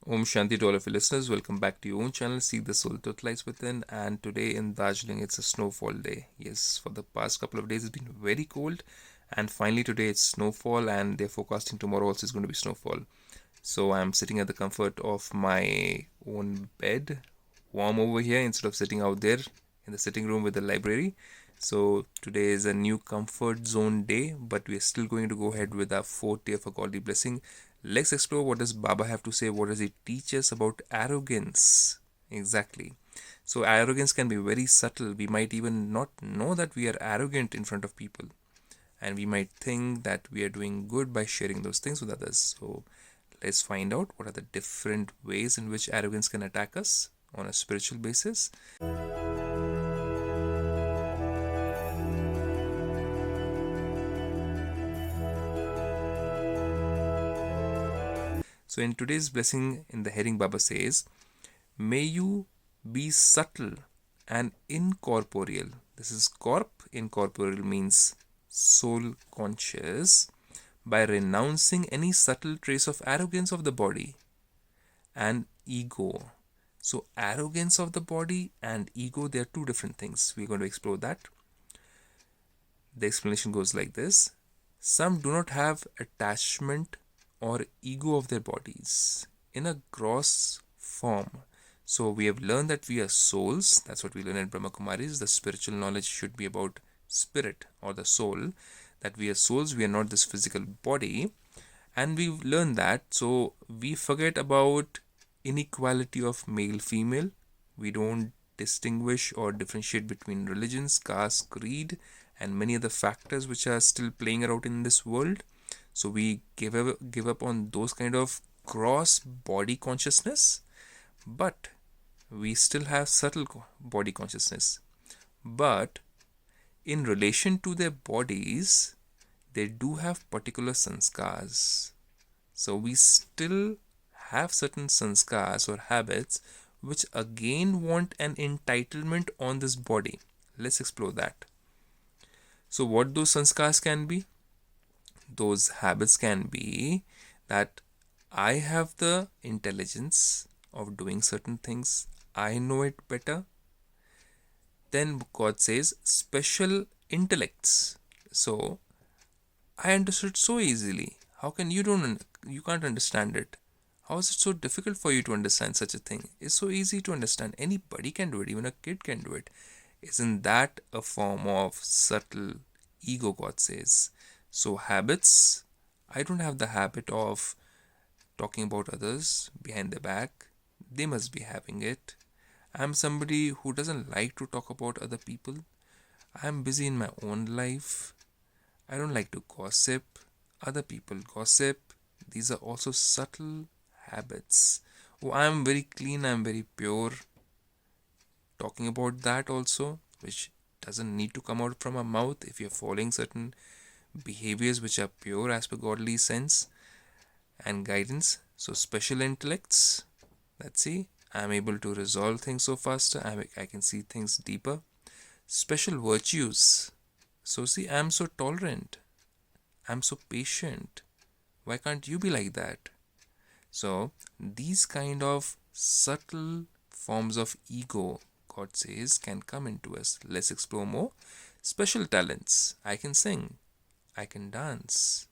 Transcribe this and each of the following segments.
Om Shanti to all of you listeners. Welcome back to your own channel, Seek the Soul Truth Lies Within. And today in Darjeeling, it's a snowfall day. Yes, for the past couple of days, it's been very cold. And finally, today it's snowfall, and they're forecasting tomorrow also is going to be snowfall. So I'm sitting at the comfort of my own bed, warm over here, instead of sitting out there in the sitting room with the library. So today is a new comfort zone day, but we are still going to go ahead with our fourth day of a godly blessing. Let's explore what does Baba have to say. What does he teach us about arrogance? Exactly. So arrogance can be very subtle. We might even not know that we are arrogant in front of people, and we might think that we are doing good by sharing those things with others. So let's find out what are the different ways in which arrogance can attack us on a spiritual basis. So in today's blessing, in the heading, Baba says, may you be subtle and incorporeal. This is incorporeal means soul conscious, by renouncing any subtle trace of arrogance of the body and ego. So arrogance of the body and ego, they are two different things. We're going to explore that. The explanation goes like this. Some do not have attachment or ego of their bodies in a gross form. So we have learned that we are souls. That's what we learn at Brahmakumaris. The spiritual knowledge should be about spirit or the soul. That we are souls, we are not this physical body. And we've learned that. So we forget about inequality of male-female. We don't distinguish or differentiate between religions, caste, creed, and many other factors which are still playing around in this world. So we give up on those kind of gross body consciousness, but we still have subtle body consciousness. But in relation to their bodies, they do have particular sanskars. So we still have certain sanskars or habits which again want an entitlement on this body. Let's explore that. So what those sanskars can be? Those habits can be that I have the intelligence of doing certain things. I know it better. Then God says special intellects. So I understood so easily. How can you can't understand it? How is it so difficult for you to understand such a thing? It's so easy to understand. Anybody can do it. Even a kid can do it. Isn't that a form of subtle ego, God says? So habits, I don't have the habit of talking about others behind their back. They must be having it. I'm somebody who doesn't like to talk about other people. I'm busy in my own life. I don't like to gossip. Other people gossip. These are also subtle habits. Oh, I'm very clean, I'm very pure. Talking about that also, which doesn't need to come out from our mouth if you're following certain behaviors which are pure as per godly sense and guidance. So special intellects, let's see, I'm able to resolve things so faster. I can see things deeper. Special virtues. So see, I'm so tolerant. I'm so patient. Why can't you be like that? So these kind of subtle forms of ego, God says, can come into us. Let's explore more. Special talents. I can sing. I can dance.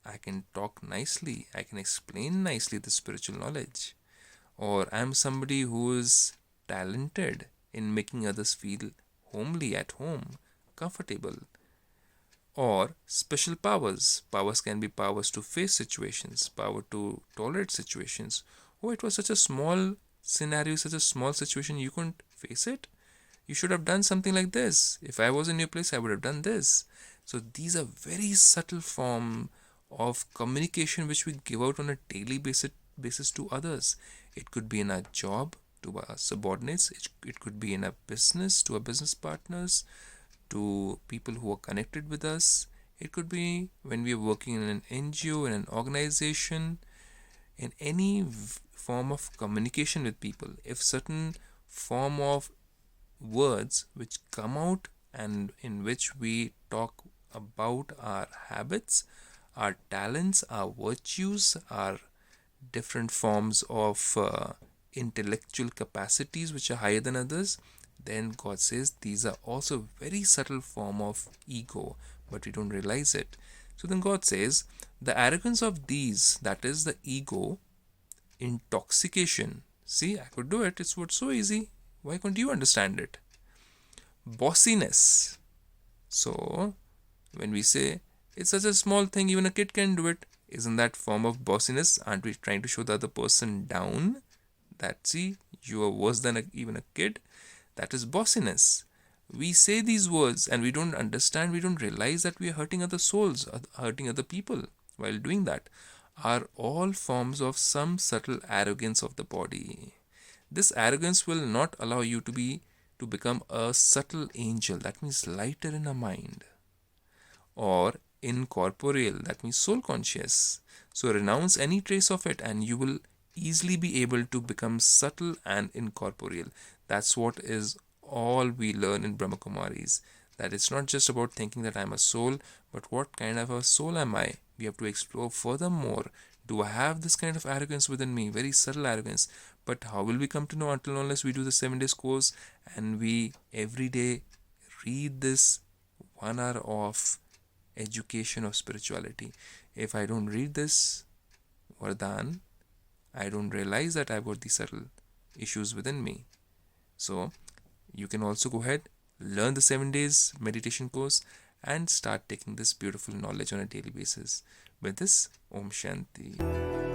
I can talk nicely. I can explain nicely the spiritual knowledge. Or I'm somebody who is talented in making others feel homely at home, comfortable. Or special powers. Powers can be powers to face situations, power to tolerate situations. Oh, it was such a small scenario, such a small situation, you couldn't face it? You should have done something like this. If I was in your place, I would have done this. So these are very subtle form of communication which we give out on a daily basis to others. It could be in our job to our subordinates. It could be in a business to our business partners, to people who are connected with us. It could be when we are working in an NGO, in an organization, in any form of communication with people. If certain form of words which come out and in which we talk about our habits, our talents, our virtues, our different forms of intellectual capacities which are higher than others, then God says these are also very subtle form of ego, but we don't realize it. So then God says the arrogance of these, that is the ego, intoxication. See, I could do it. It's so easy. Why can't you understand it? Bossiness. So when we say it's such a small thing, even a kid can do it, isn't that form of bossiness? Aren't we trying to show the other person down? That, see, you are worse than even a kid. That is bossiness. We say these words and we don't understand, we don't realize that we are hurting other souls, hurting other people while doing that. Are all forms of some subtle arrogance of the body. This arrogance will not allow you to become a subtle angel, that means lighter in a mind, or incorporeal, that means soul conscious. So renounce any trace of it and you will easily be able to become subtle and incorporeal. That's what is all we learn in Brahmakumaris. That it's not just about thinking that I'm a soul, but what kind of a soul am I? We have to explore furthermore. Do I have this kind of arrogance within me? Very subtle arrogance. But how will we come to know until unless we do the 7 days course and we every day read this 1 hour of education of spirituality? If I don't read this Vardhan, I don't realize that I've got these subtle issues within me. So you can also go ahead, learn the 7 days meditation course and start taking this beautiful knowledge on a daily basis. With this, Om Shanti.